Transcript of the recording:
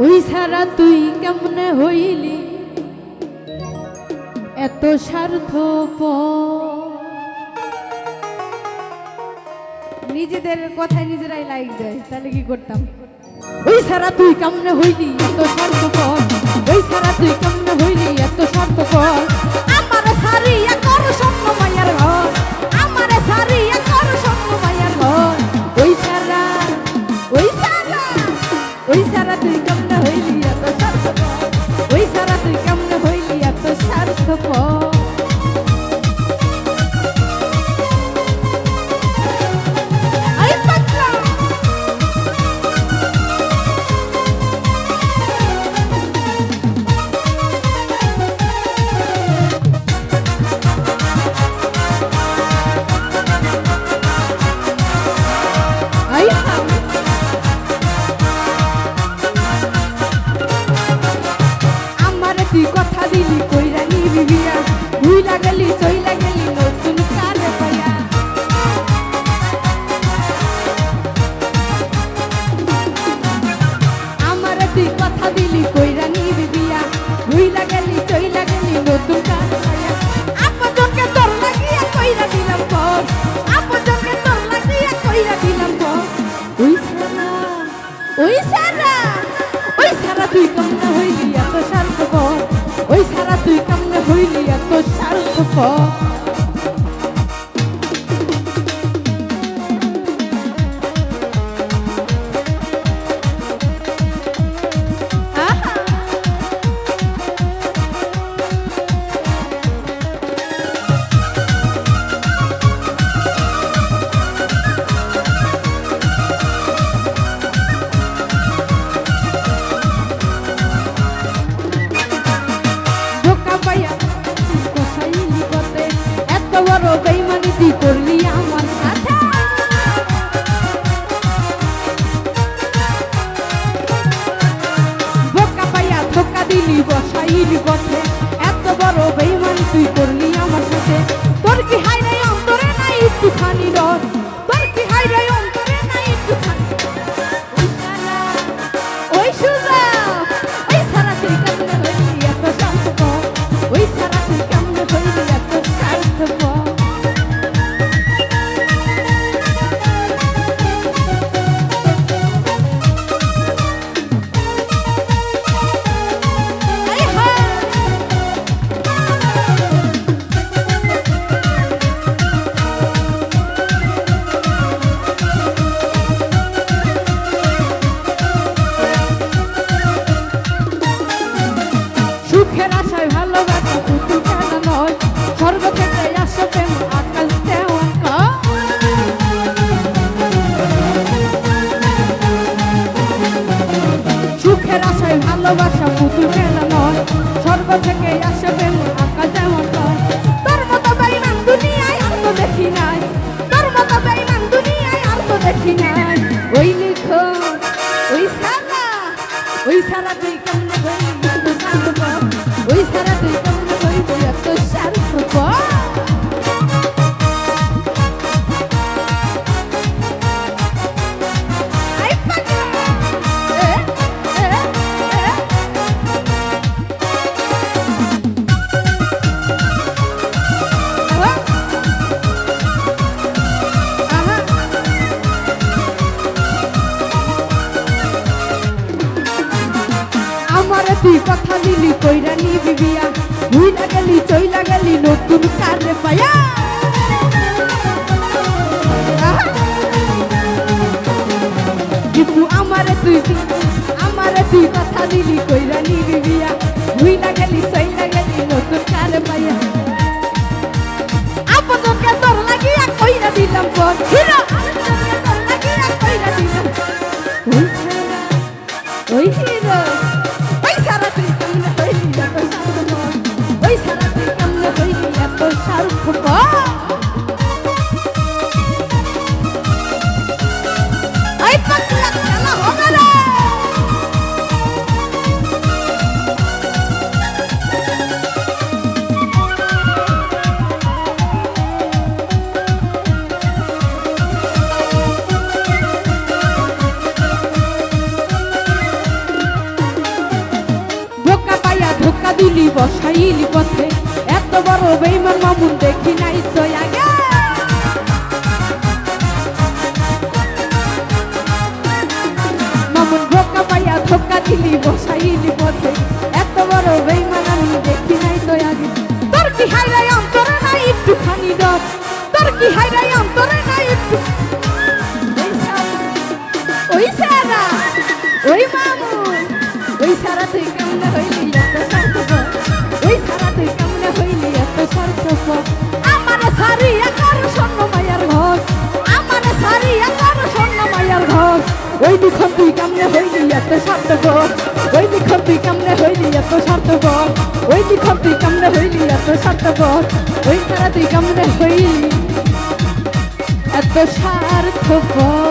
ওই ছাড়া তুই কেমনে হইলি এত স্বার্থপর। নিজেদের কথায় নিজেরাই লাইক দেয়, তাহলে কি করতাম? ওই ছাড়া তুই কেমনে হইলি এত স্বার্থপর, ওই ছাড়া তুই কেমনে হইলি এত স্বার্থপর। আমার সারিয়া কর স্বপ্ন মায়ার ঘর, আমার সারিয়া কর স্বপ্ন মায়ার ঘর। ওই ছাড়া ওই ছাড়া ওই ছাড়া তুই কেমনে হইলি এত স্বার্থপর, ওই ছাড়া তুই কেমনে হইলি এত স্বার্থপর। তুই কথা দিলি কইরা নিবি বিয়া, ভুইলা গেলি চইলা গেলি নতুন কারে পায়া। আমারে তুই কথা দিলি কইরা নিবি বিয়া, ভুইলা গেলি চইলা গেলি নতুন কারে পায়া। আপনজনকে তোর লাগিয়া কইরা দিলাম পর, আপনজনকে তোর লাগিয়া কইরা দিলাম পর। ওই সারা ওই সারা ওই সারা তুই কেমনে হইলি এত স্বার্থপর, ওই সারা তুই কেমনে হইলি এত স্বার্থপর। বেইমানি তুই করলি আমার সাথে, বোকা পাইয়া ধোকা দিলি বসাইলি পথে। এত বড় বেইমানি তুই করলি আমার সাথে। তোর কি হাই রে অন্তরে নাই একটুখানি ডর, তোর কি হাই রে অন্তরে নাই একটুখানি। ওই সারা ওই সুজা ওই সারা তুই কেমনে হইলি এত স্বার্থপর, ওই সারা তুই কেমনে হইলি এত স্বার্থপর। সুখের আশায় ভালোবাসা পুতুল কেন নয়, স্বর্গ থেকে আসো প্রেম আকাশ দেওয়া কয়। সুখের আশায় ভালোবাসা পুতুল কেন নয়, স্বর্গ থেকে আসো প্রেম আকাশ দেওয়া কয়। তোর মতো বেঈমান দুনিয়ায় আর তো দেখি নাই, তোর মতো বেঈমান দুনিয়ায় আর তো দেখি নাই। ওই লিখো ওই সারা তুই কেমনে হইলি এত স্বার্থপর, ওই সারা তুই কেমনে হইলি এত স্বার্থপর। আমারে তুই কথা দিলি কইরা নিবি বিয়া, ভুইলা গেলি চইলা গেলি নতুন কারে পায়া। দীপু আমারে তুই কথা দিলি কইরা নিবি বিয়া, ভুইলা গেলি চইলা গেলি নতুন কারে পায়া। আপনজনকে তোর লাগিয়া কইরা দিলাম পর, হিরো আপনজনকে তোর লাগিয়া কইরা দিলাম। ওই সারা ওই হিরো ওই সারা তুই কেমনে হইলি এত স্বার্থপর, ওই সারা তুই কেমনে হইলি এত স্বার্থপর। এই পাগলা খেলা হবে রে। বসাইলি পথে এত বড় বেইমান মামুন দেখি নাই তো আগে মামুন ধোকা পাইয়া ধোকা দিলি বসাইলি পথে এত বড় বেইমান আমি দেখি নাই তো আগে তোর কি হাইরাই অন্তরে নাই একটুখানি ডর তোর কি হাইরাই অন্তরে নাই একটু ওই সারা ওই মামুন ওই সারা তুই কেমনে হইলি এত স্বার্থপর ওই সারা তুই কেমনে হইলি এত স্বার্থপর আমার সারি একার স্বর্ণ মায়ার ঘর আমার সারি একার স্বর্ণ মায়ার ঘর ওই দুখন তুই কেমনে হইলি এত স্বার্থপর ওই দুখন তুই কেমনে হইলি এত স্বার্থপর ওই দুখন তুই কেমনে হইলি এত স্বার্থপর ওই সারা তুই কেমনে হইলি এত স্বার্থপর